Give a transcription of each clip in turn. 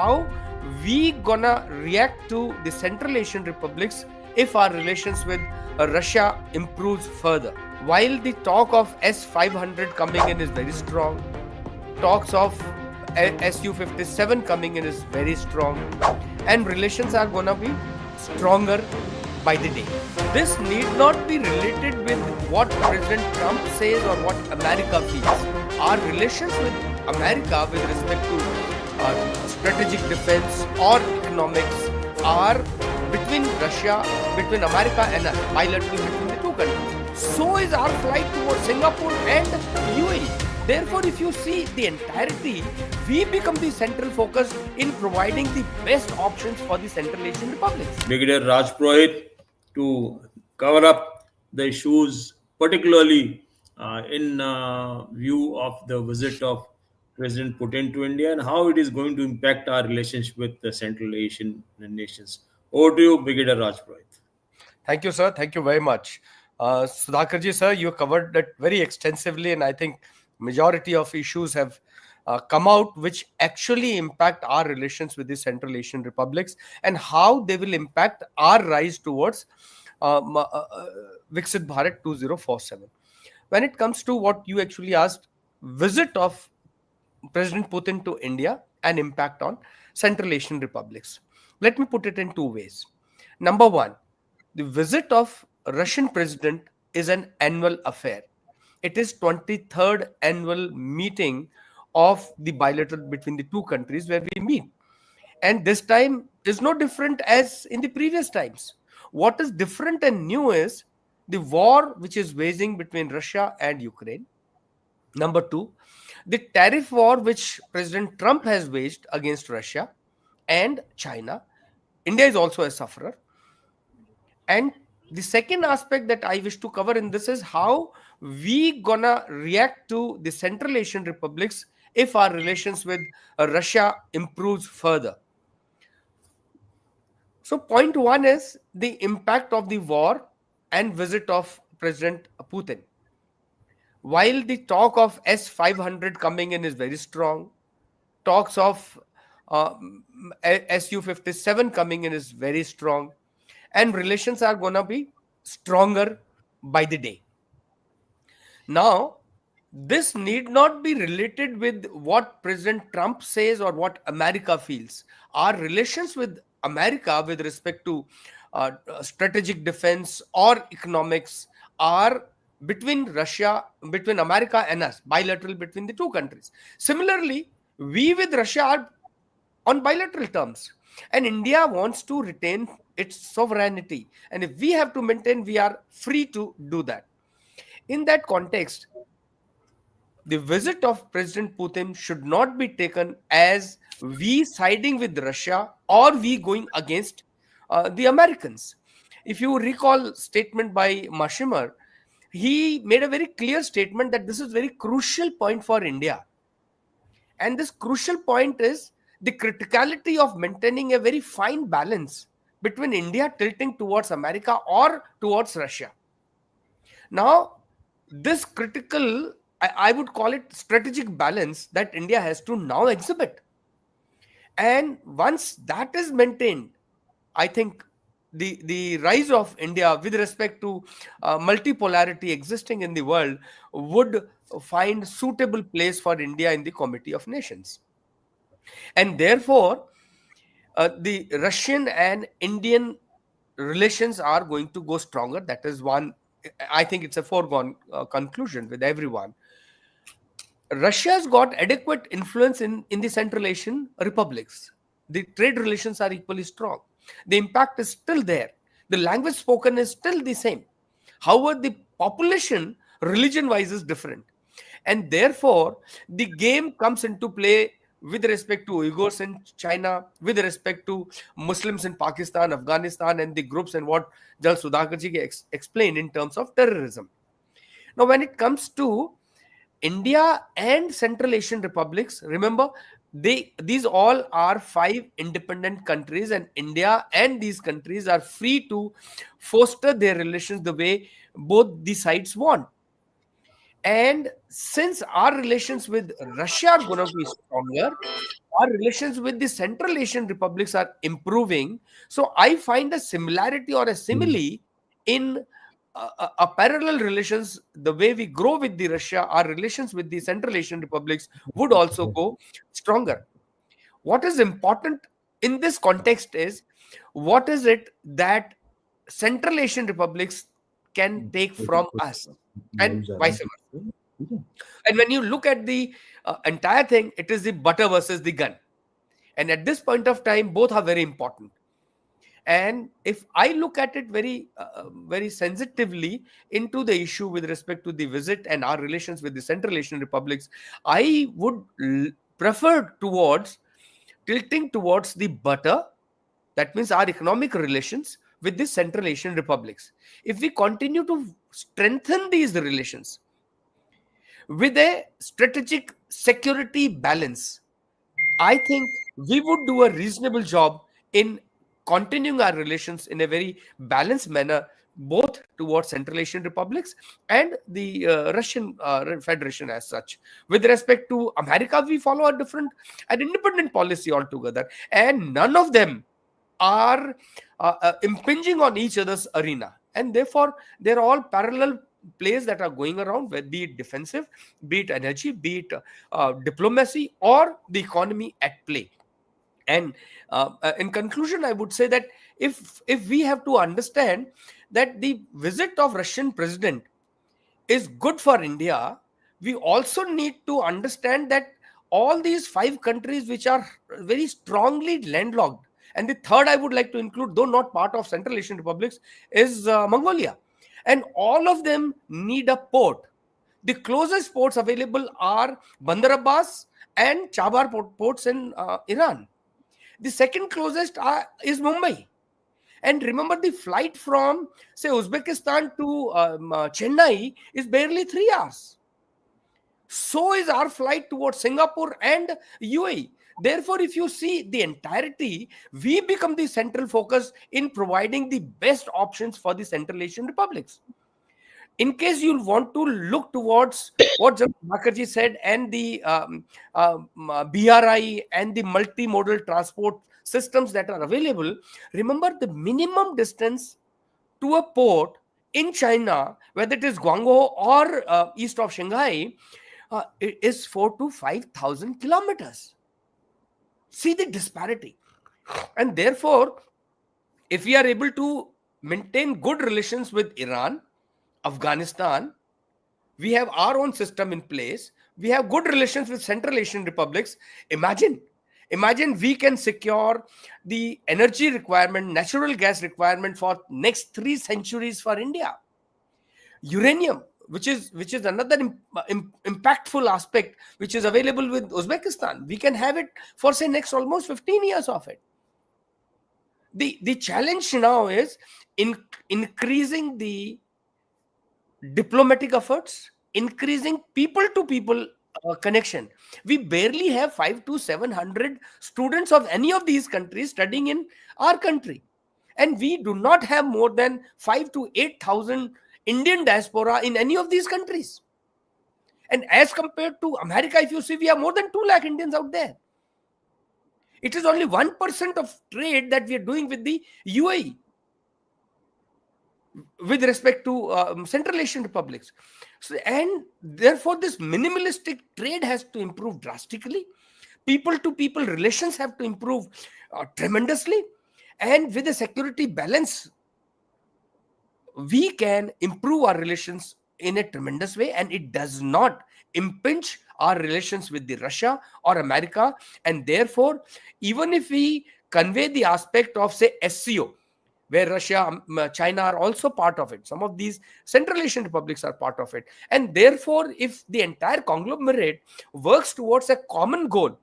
how we gonna react to the Central Asian republics if our relations with Russia improves further. While the talk of S-500 coming in is very strong, talks of Su-57 coming in is very strong, and relations are gonna be stronger by the day. This need not be related with what President Trump says or what America feels. Our relations with America with respect to strategic defense or economics are between Russia, between America and us, bilateral between the two countries. So is our flight towards Singapore and UAE. Therefore, if you see the entirety, we become the central focus in providing the best options for the Central Asian republics. Brigadier Raj Purohit, to cover up the issues, particularly in view of the visit of President Putin to India and how it is going to impact our relationship with the Central Asian nations. Over to you, Brigadier Raj Purohit. Thank you, sir. Thank you very much. Sudhakarji, sir, you covered that very extensively, and I think majority of issues have come out which actually impact our relations with the Central Asian republics and how they will impact our rise towards Viksit Bharat 2047. When it comes to what you actually asked, visit of President Putin to India and impact on Central Asian republics. Let me put it in two ways. Number one, the visit of Russian president is an annual affair. It is 23rd annual meeting of the bilateral between the two countries where we meet. And this time is no different as in the previous times. What is different and new is the war which is waging between Russia and Ukraine. Number two, the tariff war which President Trump has waged against Russia and China. India is also a sufferer. And the second aspect that I wish to cover in this is how we gonna react to the Central Asian republics if our relations with Russia improves further. So point one is the impact of the war and visit of President Putin. While the talk of S-500 coming in is very strong, talks of Su-57 coming in is very strong, and relations are going to be stronger by the day. Now, this need not be related with what President Trump says or what America feels. Our relations with America with respect to strategic defense or economics are between Russia, between America and us, bilateral between the two countries. Similarly, we with Russia are on bilateral terms, and India wants to retain its sovereignty. And if we have to maintain, we are free to do that. In that context, the visit of President Putin should not be taken as we siding with Russia or we going against the Americans. If you recall statement by Mashimer, he made a very clear statement that this is a very crucial point for India. And this crucial point is the criticality of maintaining a very fine balance between India tilting towards America or towards Russia. Now, this critical, I would call it strategic balance that India has to now exhibit. And once that is maintained, I think the rise of India with respect to multipolarity existing in the world would find suitable place for India in the Committee of Nations. And therefore, the Russian and Indian relations are going to go stronger. That is one, I think it's a foregone conclusion with everyone. Russia's got adequate influence in the Central Asian republics. The trade relations are equally strong. The impact is still there. The language spoken is still the same. However, the population, religion-wise, is different. And therefore, the game comes into play with respect to Uyghurs in China, with respect to Muslims in Pakistan, Afghanistan, and the groups and what Jal Sudhakarji explained in terms of terrorism. Now, when it comes to India and Central Asian republics, remember, these all are 5 independent countries, and India and these countries are free to foster their relations the way both the sides want. And since our relations with Russia are going to be stronger, our relations with the Central Asian republics are improving. So I find a similarity or a simile in a parallel relations. The way we grow with the Russia, our relations with the Central Asian republics would also go stronger. What is important in this context is, what is it that Central Asian republics can take from us, and vice versa. And when you look at the entire thing, it is the butter versus the gun. And at this point of time, both are very important. And if I look at it very sensitively into the issue with respect to the visit and our relations with the Central Asian republics, I would prefer towards tilting towards the butter. That means our economic relations with the Central Asian republics. If we continue to strengthen these relations with a strategic security balance, I think we would do a reasonable job in continuing our relations in a very balanced manner, both towards Central Asian republics and the Russian Federation as such. With respect to America, we follow an independent policy altogether, and none of them are impinging on each other's arena, and therefore they're all parallel plays that are going around, be it defensive, be it energy, be it diplomacy, or the economy at play. And in conclusion, I would say that if we have to understand that the visit of Russian president is good for India, we also need to understand that all these five countries which are very strongly landlocked, and the third I would like to include, though not part of Central Asian republics, is Mongolia. And all of them need a port. The closest ports available are Bandar Abbas and Chabar ports in Iran. The second closest is Mumbai. And remember, the flight from, say, Uzbekistan to Chennai is barely 3 hours. So is our flight towards Singapore and UAE. Therefore, if you see the entirety, we become the central focus in providing the best options for the Central Asian republics. In case you want to look towards what Janab Bhakarji said, and the BRI and the multimodal transport systems that are available, remember the minimum distance to a port in China, whether it is Guangzhou or east of Shanghai, it is 4 to 5,000 kilometers. See the disparity. And therefore, if we are able to maintain good relations with Iran, Afghanistan, we have our own system in place, we have good relations with Central Asian republics. Imagine we can secure the energy requirement, natural gas requirement for next 3 centuries for India. Uranium, which is another impactful aspect, which is available with Uzbekistan, we can have it for, say, next almost 15 years of it. The challenge now is in increasing the diplomatic efforts, increasing people to people connection. We barely have 5 to 700 students of any of these countries studying in our country, and we do not have more than 5 to 8,000 Indian diaspora in any of these countries. And as compared to America, if you see, we have more than 2 lakh Indians out there. It is only 1% of trade that we are doing with the UAE with respect to Central Asian republics. So, and therefore, this minimalistic trade has to improve drastically. People to people relations have to improve tremendously. And with a security balance, we can improve our relations in a tremendous way, and it does not impinge our relations with the Russia or America. And therefore, even if we convey the aspect of, say, SCO, where Russia, China are also part of it, some of these Central Asian republics are part of it, and therefore, if the entire conglomerate works towards a common goal,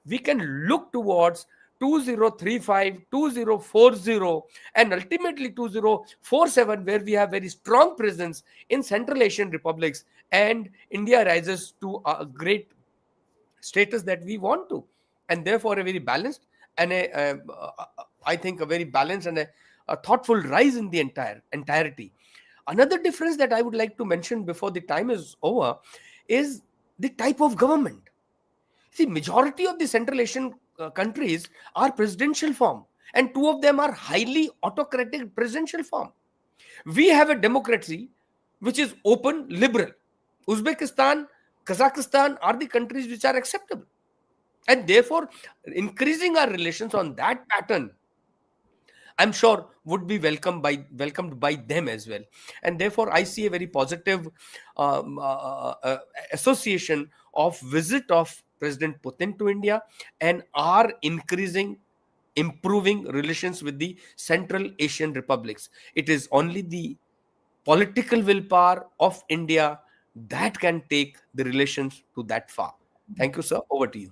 we can look towards 2035, 2040, and ultimately 2047, where we have very strong presence in Central Asian republics, and India rises to a great status that we want to. And therefore, a very balanced and I think a very balanced and a thoughtful rise in the entirety. Another difference that I would like to mention before the time is over is the type of government. See, majority of the Central Asian countries are presidential form, and two of them are highly autocratic presidential form. We have a democracy which is open, liberal. Uzbekistan, Kazakhstan are the countries which are acceptable. And therefore, increasing our relations on that pattern, I'm sure would be welcomed by them as well. And therefore, I see a very positive association of visit of President Putin to India and our increasing, improving relations with the Central Asian republics. It is only the political willpower of India that can take the relations to that far. Thank you, sir. Over to you.